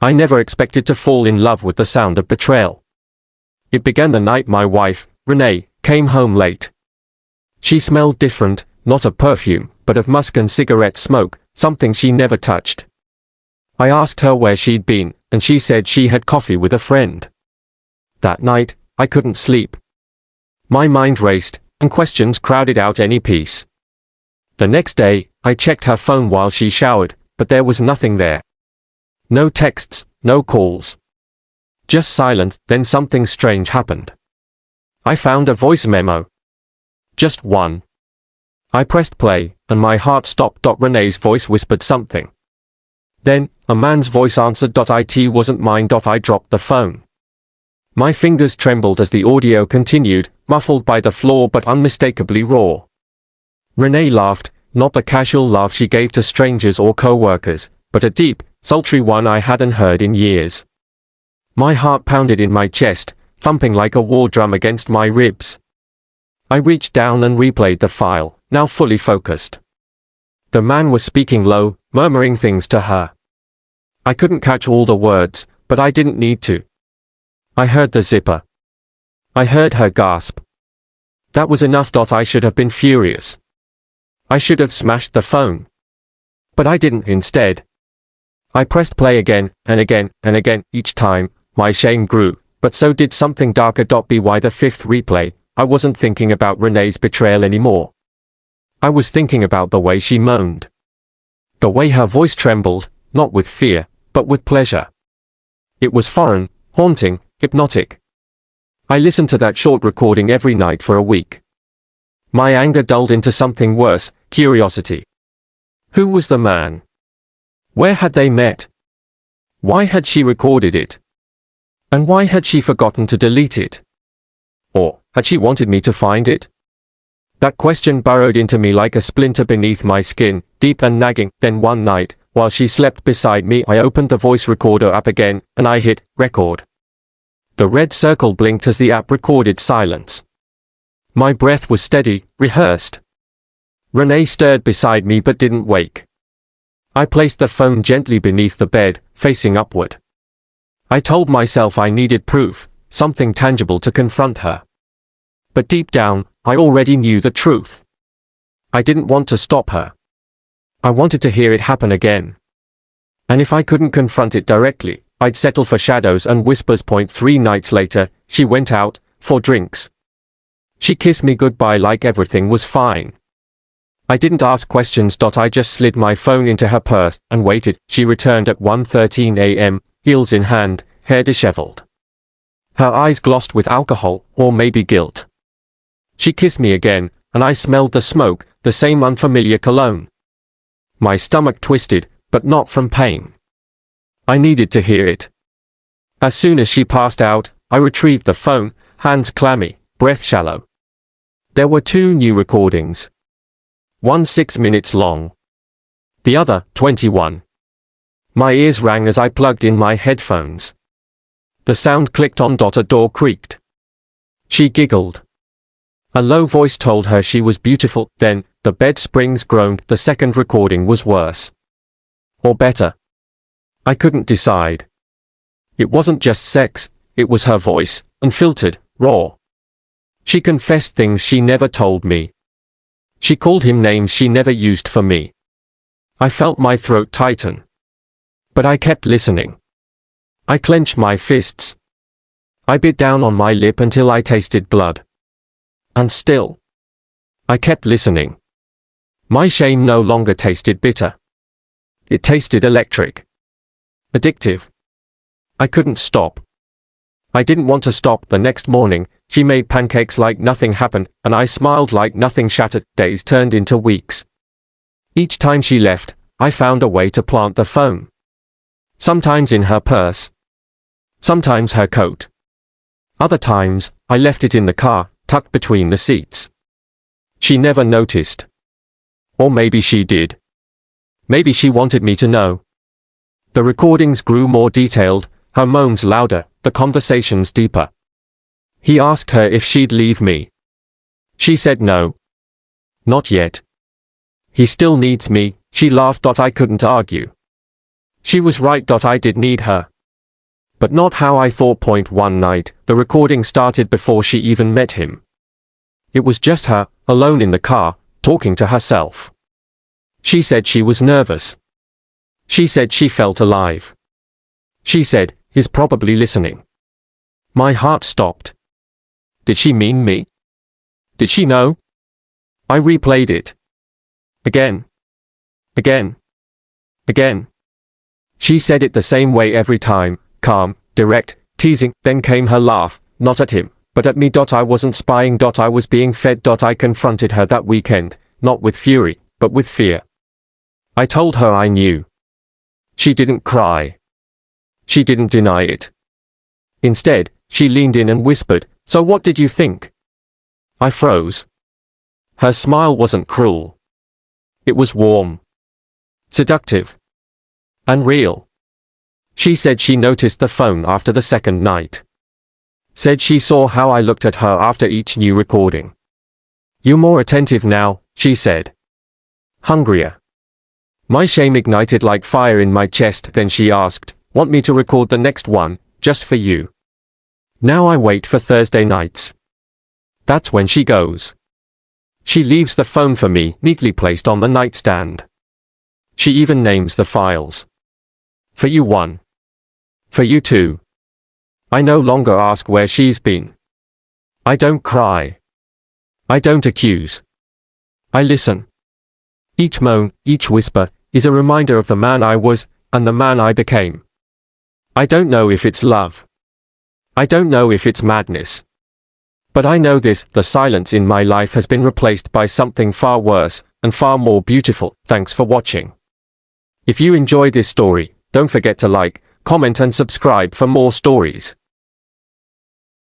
I never expected to fall in love with the sound of betrayal. It began the night my wife, Renee, came home late. She smelled different, not of perfume, but of musk and cigarette smoke, something she never touched. I asked her where she'd been, and she said she had coffee with a friend. That night, I couldn't sleep. My mind raced, and questions crowded out any peace. The next day, I checked her phone while she showered, but there was nothing there. No texts, no calls. Just silence. Then something strange happened. I found a voice memo. Just one. I pressed play, and my heart stopped. Renee's voice whispered something. Then, a man's voice answered. It wasn't mine. I dropped the phone. My fingers trembled as the audio continued, muffled by the floor but unmistakably raw. Renee laughed, not the casual laugh she gave to strangers or co-workers, but a deep, sultry one I hadn't heard in years. My heart pounded in my chest, thumping like a war drum against my ribs. I reached down and replayed the file, now fully focused. The man was speaking low, murmuring things to her. I couldn't catch all the words, but I didn't need to. I heard the zipper. I heard her gasp. That was enough. I should have been furious. I should have smashed the phone. But I didn't. Instead, I pressed play again, and again, and again. Each time, my shame grew, but so did something darker. By the fifth replay, I wasn't thinking about Renee's betrayal anymore. I was thinking about the way she moaned. The way her voice trembled, not with fear, but with pleasure. It was foreign, haunting, hypnotic. I listened to that short recording every night for a week. My anger dulled into something worse, curiosity. Who was the man? Where had they met? Why had she recorded it? And why had she forgotten to delete it? Or, had she wanted me to find it? That question burrowed into me like a splinter beneath my skin, deep and nagging. Then one night, while she slept beside me, I opened the voice recorder app again, and I hit record. The red circle blinked as the app recorded silence. My breath was steady, rehearsed. Renee stirred beside me but didn't wake. I placed the phone gently beneath the bed, facing upward. I told myself I needed proof, something tangible to confront her. But deep down, I already knew the truth. I didn't want to stop her. I wanted to hear it happen again. And if I couldn't confront it directly, I'd settle for shadows and whispers. 3 nights later, she went out, for drinks. She kissed me goodbye like everything was fine. I didn't ask questions. I just slid my phone into her purse and waited. She returned at 1:13 a.m., heels in hand, hair disheveled. Her eyes glossed with alcohol, or maybe guilt. She kissed me again, and I smelled the smoke, the same unfamiliar cologne. My stomach twisted, but not from pain. I needed to hear it. As soon as she passed out, I retrieved the phone, hands clammy, breath shallow. There were 2 new recordings. One 6 minutes long. The other, 21. My ears rang as I plugged in my headphones. The sound clicked on. A door creaked. She giggled. A low voice told her she was beautiful. Then, the bed springs groaned. The second recording was worse. Or better. I couldn't decide. It wasn't just sex, it was her voice, unfiltered, raw. She confessed things she never told me. She called him names she never used for me. I felt my throat tighten. But I kept listening. I clenched my fists. I bit down on my lip until I tasted blood. And still, I kept listening. My shame no longer tasted bitter. It tasted electric. Addictive. I couldn't stop. I didn't want to stop. The next morning, she made pancakes like nothing happened, and I smiled like nothing shattered. Days turned into weeks. Each time she left, I found a way to plant the phone. Sometimes in her purse. Sometimes her coat. Other times, I left it in the car, tucked between the seats. She never noticed. Or maybe she did. Maybe she wanted me to know. The recordings grew more detailed, her moans louder, the conversations deeper. He asked her if she'd leave me. She said no. Not yet. He still needs me, she laughed. I couldn't argue. She was right. I did need her. But not how I thought. One night, the recording started before she even met him. It was just her, alone in the car, talking to herself. She said she was nervous. She said she felt alive. She said, "He's probably listening." My heart stopped. Did she mean me? Did she know? I replayed it. Again. Again. Again. She said it the same way every time, calm, direct, teasing. Then came her laugh, not at him, but at me. I wasn't spying. I was being fed. I confronted her that weekend, not with fury, but with fear. I told her I knew. She didn't cry. She didn't deny it. Instead, she leaned in and whispered, "So what did you think?" I froze. Her smile wasn't cruel. It was warm. Seductive. And real. She said she noticed the phone after the second night. Said she saw how I looked at her after each new recording. "You're more attentive now," she said. Hungrier. My shame ignited like fire in my chest. Then she asked, "Want me to record the next one, just for you?" Now I wait for Thursday nights. That's when she goes. She leaves the phone for me, neatly placed on the nightstand. She even names the files. For you 1. For you 2. I no longer ask where she's been. I don't cry. I don't accuse. I listen. Each moan, each whisper, is a reminder of the man I was, and the man I became. I don't know if it's love. I don't know if it's madness. But I know this: the silence in my life has been replaced by something far worse, and far more beautiful. Thanks for watching. If you enjoyed this story, don't forget to like, comment and subscribe for more stories.